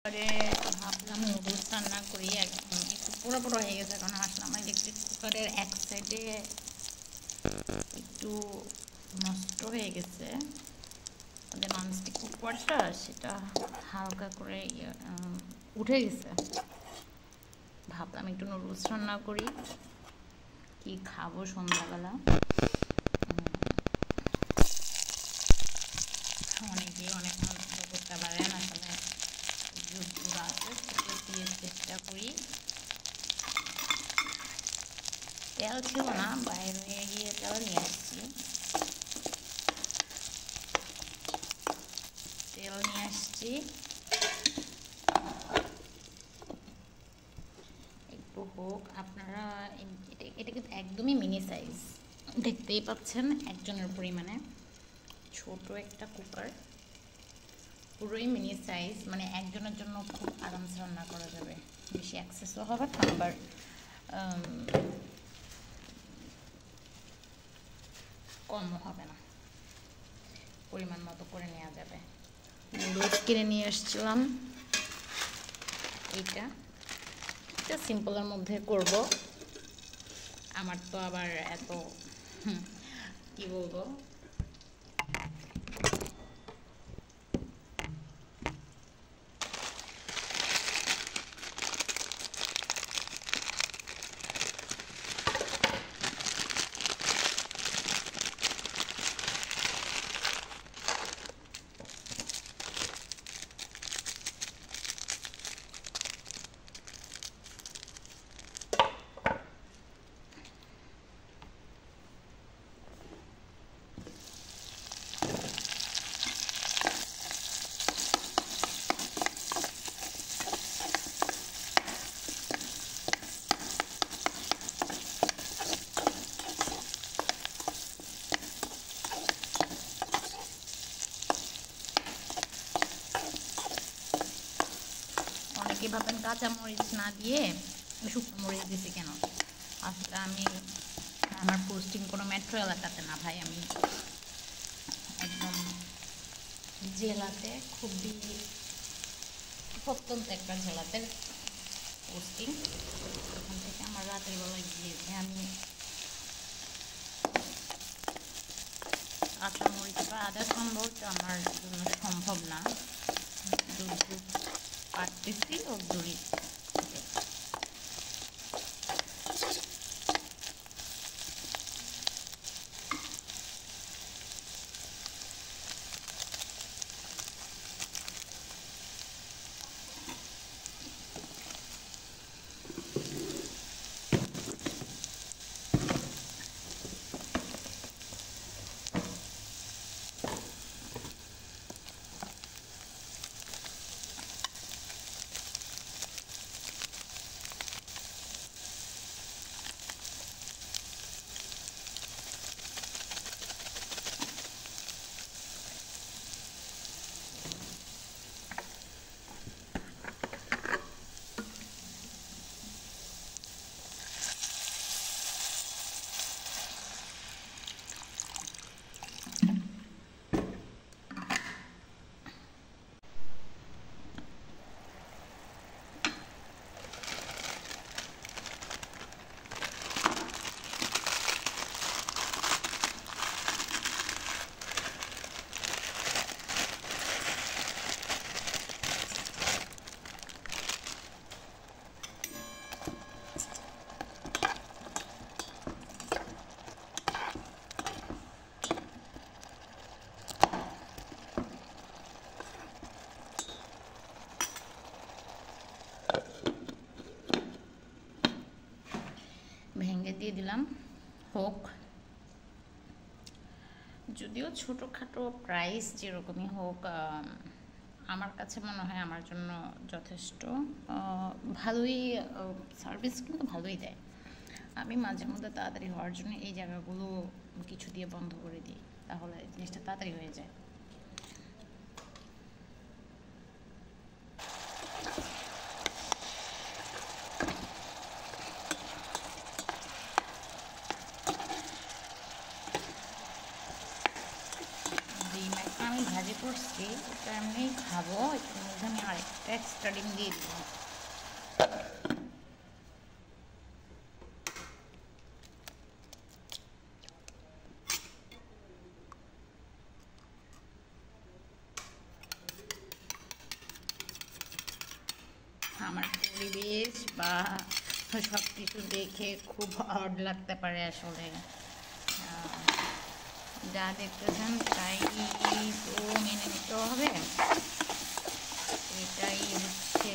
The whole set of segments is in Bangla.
পরে ভাবলাম নুডলস রান্না করি। একদম একটু পুরো পুরো হয়ে গেছে, কারণ আসলে আমার ইলেকট্রিক কুকারের এক সাইডে একটু নষ্ট হয়ে গেছে। যে ননস্টিক কুকারটা সেটা হালকা করে উঠে গেছে। ভাবলাম একটু নুডলস রান্না করি, কি খাবো সন্ধ্যাবেলা। অনেকেই অনেক মন্তব্য করতে পারেন, আসলে যুদ্ধ আছে সেটা দিয়ে চেষ্টা করি। তেল ছিল না, বাইরে গিয়ে তেল নিয়ে আসছি। তেল নিয়ে আসছি একটু হোক। আপনারা এটা কিন্তু একদমই মিনি সাইজ, দেখতেই পাচ্ছেন একজনের পরিমাণে। ছোট একটা কুকার, পুরোই মিনি সাইজ, মানে একজনের জন্য খুব আরামসে রান্না করা যাবে। বেশি অ্যাক্সেসও হবে না, আবার কমও হবে না, পরিমাণ মতো করে নেওয়া যাবে। নুডলস কিনে নিয়ে আসছিলাম। এটা সিম্পলের মধ্যে করব। আমার তো আবার এত কি বলবো, অনেকে ভাবেন কাঁচামরিচ না দিয়ে শুকনো মরিচ দিছি কেন। আসলে আমি, আমার পোস্টিং কোনো মেট্রো এলাকাতে না ভাই, আমি একদম জেলাতে, খুবই প্রত্যন্ত একটা জেলাতে পোস্টিং। ওখান থেকে আমার রাতের বেলায় গিয়েছে, আমি কাঁচামরিচ বা আদা সম্ভব আমার জন্য সম্ভব না। যতটুকু পারতেছি ওর দড়ি। ভেঙে দিয়ে দিলাম, হোক। যদিও ছোটোখাটো প্রাইস যেরকমই হোক, আমার কাছে মনে হয় আমার জন্য যথেষ্ট ভালোই সার্ভিস, কিন্তু ভালোই দেয়। আমি মাঝে মধ্যে তাড়াতাড়ি হওয়ার জন্য এই জায়গাগুলো কিছু দিয়ে বন্ধ করে দিই, তাহলে জিনিসটা তাড়াতাড়ি হয়ে যায়। ডিম একটা আমি ভাজি করছি, এটা এমনি খাবো। এটার মধ্যে আমি আরেকটা একটা ডিম দিয়ে দিব। আমার পরিবেশ বা সব কিছু দেখে খুব অড লাগতে পারে আসলে, যা দেখতেছেন তাই তো মেনে নিতে হবে। এটাই হচ্ছে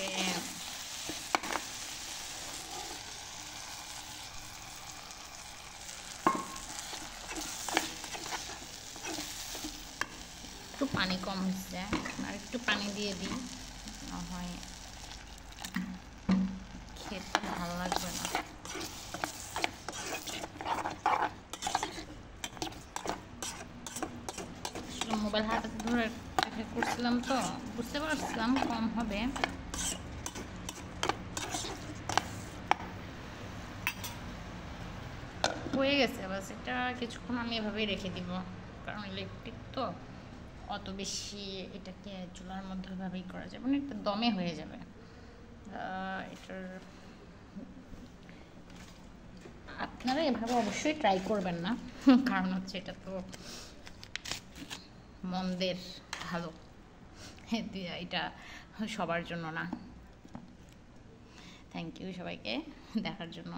একটু পানি কম হচ্ছে, আর একটু পানি দিয়ে দিই, না হয় খেতে ভালো লাগবে না। মোবাইল হাতে ধরে করছিলাম তো বুঝতে পারছিলাম কম হবে। হয়ে গেছে, বাস এটা কিছুক্ষণ আমি এভাবেই রেখে দিব, কারণ ইলেকট্রিক তো অত বেশি এটাকে চুলার মধ্যে এভাবেই করা যাবে না, এটা দমে হয়ে যাবে। এটার আপনারা এভাবে অবশ্যই ট্রাই করবেন না, কারণ হচ্ছে এটা তো মন্দের ভালো, এটা সবার জন্য না। থ্যাংক ইউ সবাইকে দেখার জন্য।